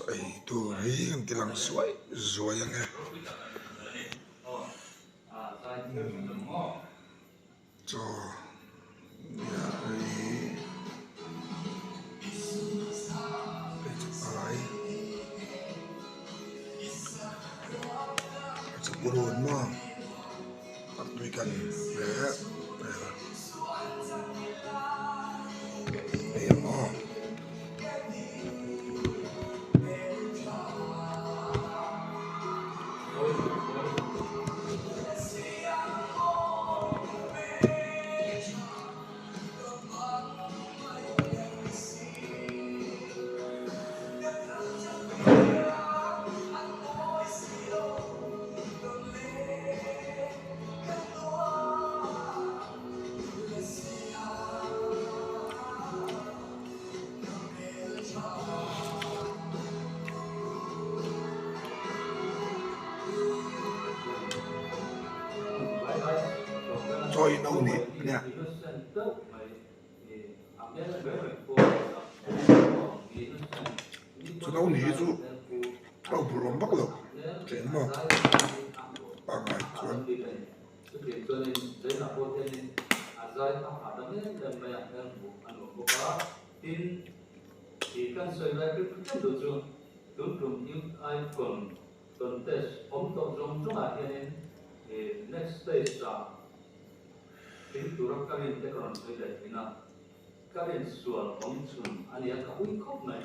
Ấy tôi thấy cái lăng suối rồi nghe cho nhà ấy để chụp ấy chụp buồn mà bắt tôi cần để mà rồi đâu nè nha cho đâu nè chú đâu buồn bắt được chuyện mà ba ngày chuyện next stage tin turak karin te karon soi le ina karin sual om chun ani ka ui khop nai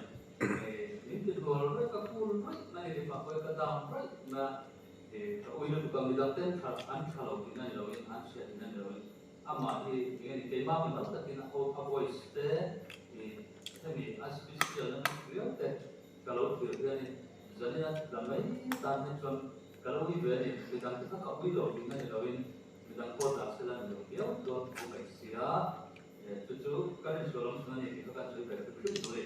ni te dol re ka kul right nai le pa ka dam right na ka ui le ka mi da ten thar an thalo ki nai lo in an se nai lo ama hi ngi ke ma mi ta ta kina o a voice te mi aspicial na real te kalau tu ni zania damai tan ne chon kalau ui ve ni ke dan ta ka ui lo ki nai lo in dan ko ta sela ni yo do ko ka sia tu kan solom sna ni ka soi ka tu soi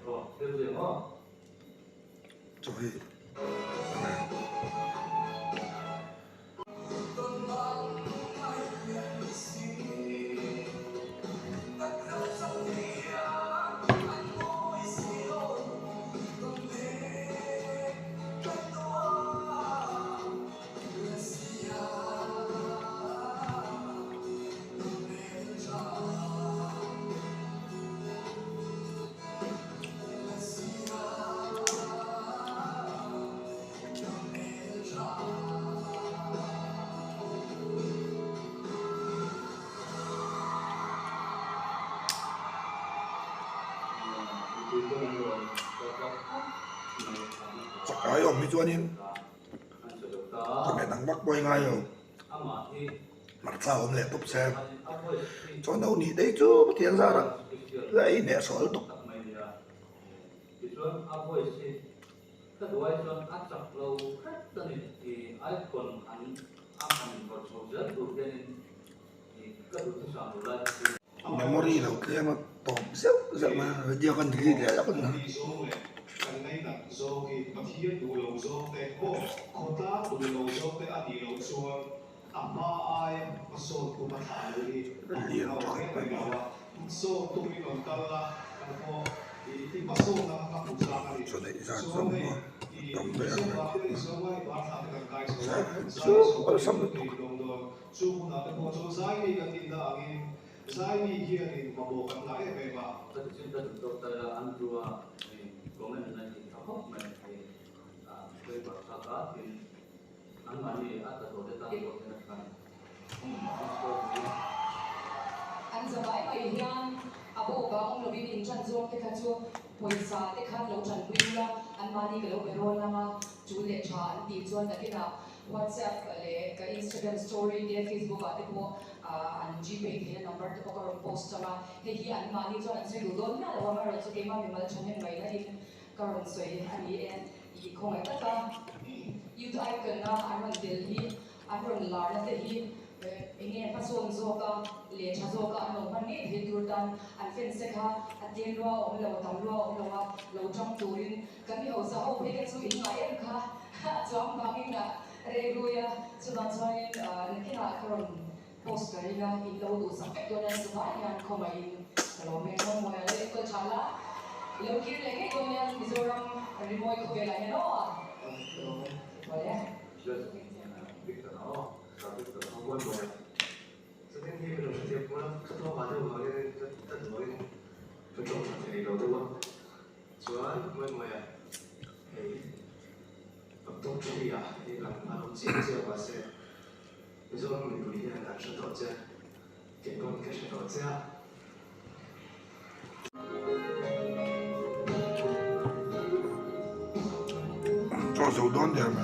o te de mo rồi chắc cái ông đi cho nên cho mẹ thằng bắc quay ngay rồi mặt sao ông lại tục xem cho đâu nỉ đấy chứ tiền ra đó đấy nè sỏi tục memory đâu kia mà tóm xíu giờ mà giờ còn gì để đó còn liền cho đấy ra giống mà tổng về chú ở sắm được Zai mi hier in mabokan lai ve ba ta chin ta to ta an tua comment na ni ta hok me ke ba sa ka tin an ma ni a ta to de ta ko na kan an zabai mai hian abo ba ong lo bin in chan zong te kha chu poisa te khan lo chan pui la an ma ni ke lo be ro la ma chu le tha an ti chuan ta kina WhatsApp le ka Instagram story le Facebook ate ko an GPay the number te ko post chama he hi an ma ni chu an se lu don na wa ma ro chu ke ma mi mal chanen mai na in karon soi ani en I khong ta ta youth icon na an del hi an ron lar na te hi enge pa son zo ka le cha zo ka no man ni he tur tan an fen se kha atien ro om lo tam ro om lo wa lo chang turin kan hi ho sa ho he chu in ngai em kha chong bangin na reguya chuan chuan nakina karon post kanina ilaw do sa epekto na sa bayan kumain kalau meron mo na ito chala ilaw kiri lagi ko niya mizoram remoy ko kaya niya no wala Victor, Victor, 한번 뭐야? 선생님으로 이제 뭐라 그거 맞아 뭐래 일단 뭐래 저쪽 선생님이라고 좋아 뭐야 어떤 쪽이야 이랑 나도 진짜 왔어요 그래서 우리 그냥 같이 도자 개건 같이 도자 cho dầu đón đẹp